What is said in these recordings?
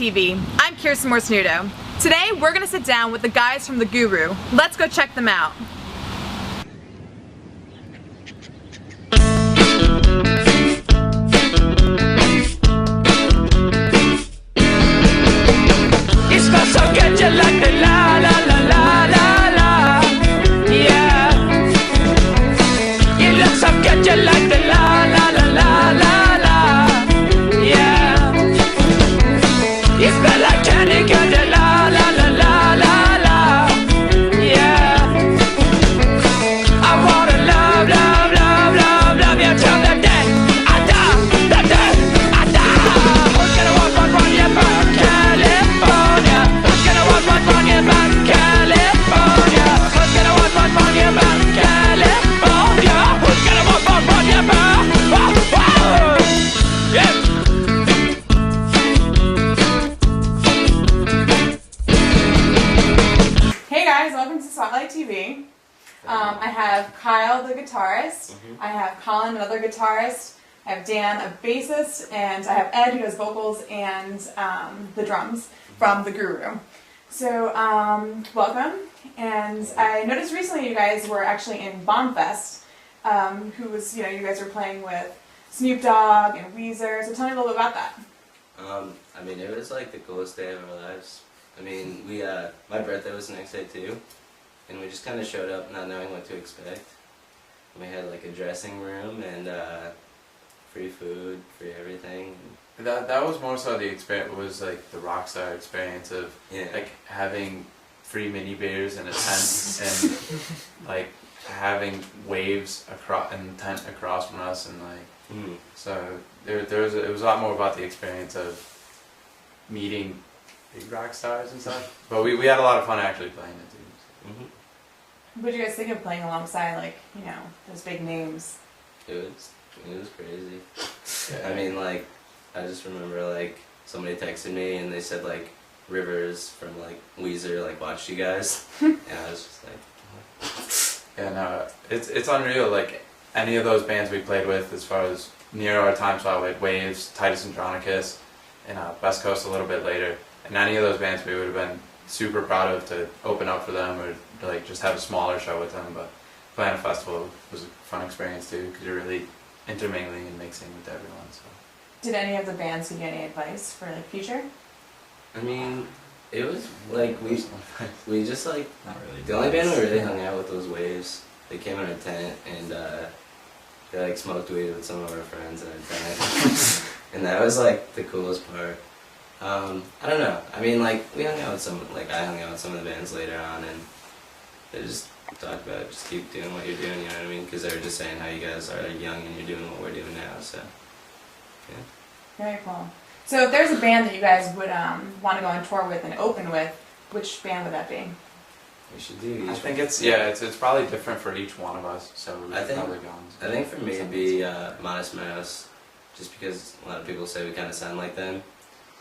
TV. I'm Kirsten Morsnudo. Today we're going to sit down with the guys from The Guru. Let's go check them out. It smells so good, you like the la la la la la la. Yeah. You look so good, you like the la la la la la la. Yeah. You smell like candy, girl, the la la la la la la. Yeah. I wanna love, love, love, love, love you till the day I die, the day I die. Who's gonna walk on run you back, California? Who's gonna walk on run you back, California? Who's gonna walk on run you back, California? Who's gonna walk on run you back? Whoa, whoa. Yeah. Hey guys, welcome to Spotlight TV. I have Kyle, the guitarist. I have Colin, another guitarist. I have Dan, a bassist, and I have Ed, who does vocals and the drums from The Guru. So, welcome. And I noticed recently you guys were actually in Bombfest, who was, you guys were playing with Snoop Dogg and Weezer. So tell me a little bit about that. I mean, it was like the coolest day of our lives. I mean, my birthday was the next day too, and we just kind of showed up not knowing what to expect. We had like a dressing room and free food, free everything. That was more so the experience. Was like the rock star experience of like having free mini beers in a tent and like having waves across and tent across from us and like so it was a lot more about the experience of meeting big rock stars and stuff. But we had a lot of fun actually playing it too. So. What did you guys think of playing alongside, like, those big names? It was crazy. Yeah. I mean, like, I just remember like somebody texted me and they said like Rivers from like Weezer like watched you guys, and I was just like, Yeah, no, it's unreal. Like any of those bands we played with, as far as near our time slot, with Waves, Titus Andronicus, and West Coast a little bit later. And any of those bands we would have been super proud of to open up for them or to, like just have a smaller show with them. But playing a festival was a fun experience too, because you're really intermingling and mixing with everyone. So. Did any of the bands give you any advice for the future? I mean, it was like we just like Not really. the only band we really hung out with was Waves. They came in our tent and they like smoked weed with some of our friends in our tent, and that was like the coolest part. I don't know. I mean, like I hung out with some of the bands later on, and they just talked about just keep doing what you're doing. You know what I mean? Because they were just saying how you guys are young and you're doing what we're doing now. So, yeah. Very cool. So if there's a band that you guys would want to go on tour with and open with, which band would that be? We should do. I think it's probably different for each one of us. So we I should think- probably go on. I think for me it'd be Modest Mouse, just because a lot of people say we kind of sound like them,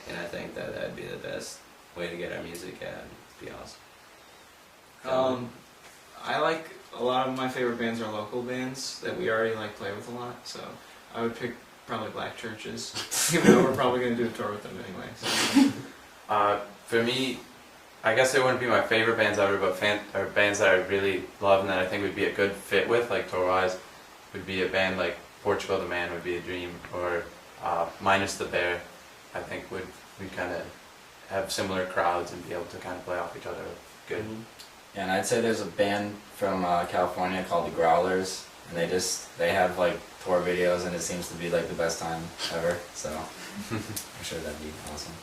and I think that that'd be the best way to get our music out. It'd be awesome. I like a lot of my favorite bands are local bands that we already like play with a lot. So I would pick probably Black Churches, even though we're probably going to do a tour with them anyway. So. For me, I guess it wouldn't be my favorite bands ever, but bands that I really love and that I think would be a good fit with, like tour-wise, would be a band like Portugal the Man would be a dream, or Minus the Bear. I think we'd kind of have similar crowds and be able to kind of play off each other good. Yeah, and I'd say there's a band from California called the Growlers, and they have like tour videos, and it seems to be like the best time ever. So I'm sure that'd be awesome.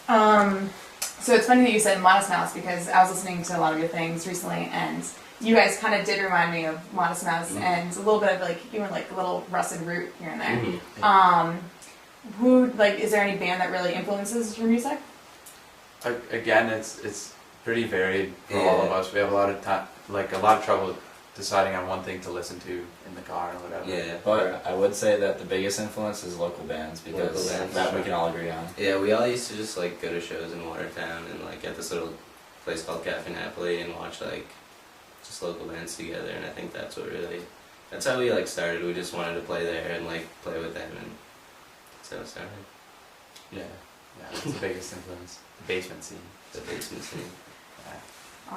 Awesome. So it's funny that you said Modest Mouse, because I was listening to a lot of your things recently, and you guys kind of did remind me of Modest Mouse, and a little bit of like even like a little Rusted Root here and there. Is there any band that really influences your music? Again, it's pretty varied for all of us. We have a lot of trouble deciding on one thing to listen to in the car or whatever. Yeah. But I would say that the biggest influence is local bands, because that we can all agree on. Yeah, we all used to just like go to shows in Watertown and like at this little place called Cafe Napoli and watch like just local bands together, and I think that's how we like started. We just wanted to play there and like play with them, and so it started. Yeah. Yeah, that's the biggest influence. The basement scene. The basement scene. Yeah.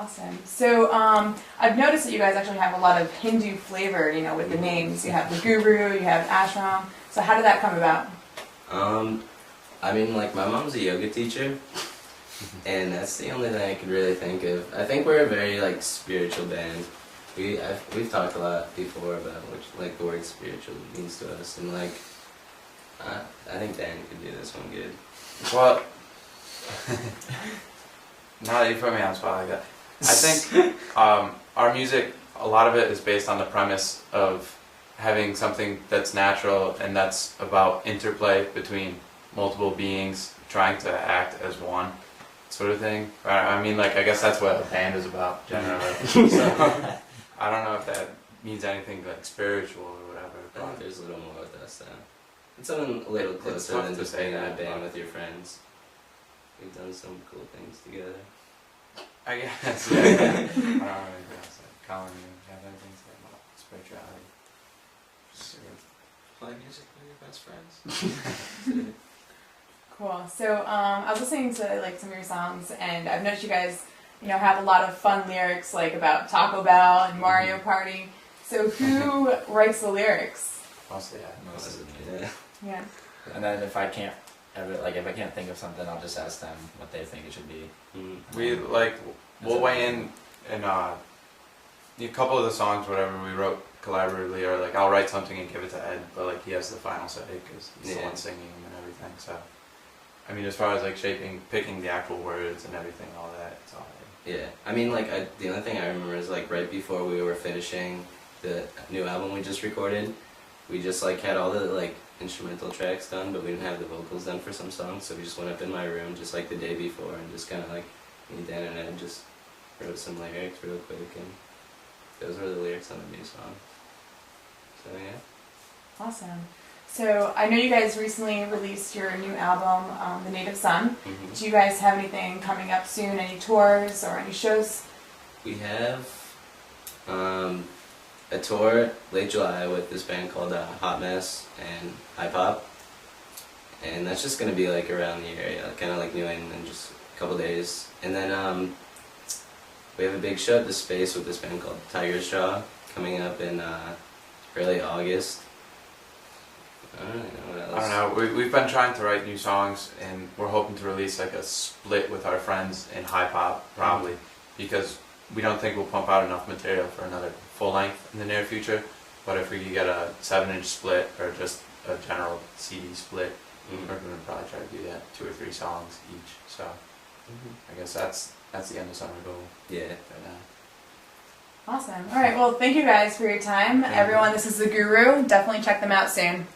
Awesome. So I've noticed that you guys actually have a lot of Hindu flavor, you know, with the names. You have the Guru, you have Ashram. So how did that come about? I mean, like, my mom's a yoga teacher, and that's the only thing I could really think of. I think we're a very, like, spiritual band. We've talked a lot before about what, like, the word spiritual means to us, and, like, I think Dan could do this one good. Well, now that you put me on the spot like that, I think our music, a lot of it is based on the premise of having something that's natural and that's about interplay between multiple beings trying to act as one, sort of thing. I mean, like, I guess that's what a band is about generally. So I don't know if that means anything like spiritual or whatever. I think But there's a little more with us, though. It's something a little It's closer tough than to just say being in a that, band but- with your friends. We've done some cool things together. I guess. Yeah. I don't know anything else. Colin, you have anything to say about spirituality? Play music with your best friends. Cool. So I was listening to like some of your songs, and I've noticed you guys, you know, have a lot of fun lyrics, like about Taco Bell and Mario Party. So who writes the lyrics? Mostly, yeah. Most of it. Yeah. Yeah. And then if I can't think of something, I'll just ask them what they think it should be. We like we'll weigh in a couple of the songs, whatever we wrote collaboratively, or like I'll write something and give it to Ed, but like he has the final say because he's the Yeah. one singing and everything. So, I mean, as far as like picking the actual words and everything, all that, it's all right. Yeah, I mean, like, the only thing I remember is, like, right before we were finishing the new album we just recorded, we just, like, had all the, like, instrumental tracks done, but we didn't have the vocals done for some songs, so we just went up in my room just, like, the day before and just kind of, like, me, Dan, and Ed just wrote some lyrics real quick, and those were the lyrics on the new song. So, yeah. Awesome. So I know you guys recently released your new album, The Native Son. Mhm. Do you guys have anything coming up soon? Any tours or any shows? We have a tour late July with this band called Hot Mess and High Pop, and that's just gonna be like around the area, kind of like New England, just a couple days. And then we have a big show at the Space with this band called Tiger's Jaw coming up in early August. I don't really know what else. I don't know. We've been trying to write new songs, and we're hoping to release like a split with our friends in high pop, probably, because we don't think we'll pump out enough material for another full length in the near future. But if we could get a 7-inch split or just a general CD split, Mhm. we're gonna probably try to do that, 2 or 3 songs each. So I guess that's the end of summer goal Yeah. right now. Awesome. All right. Well, thank you guys for your time. Thank you. Everyone, this is The Guru. Definitely check them out soon.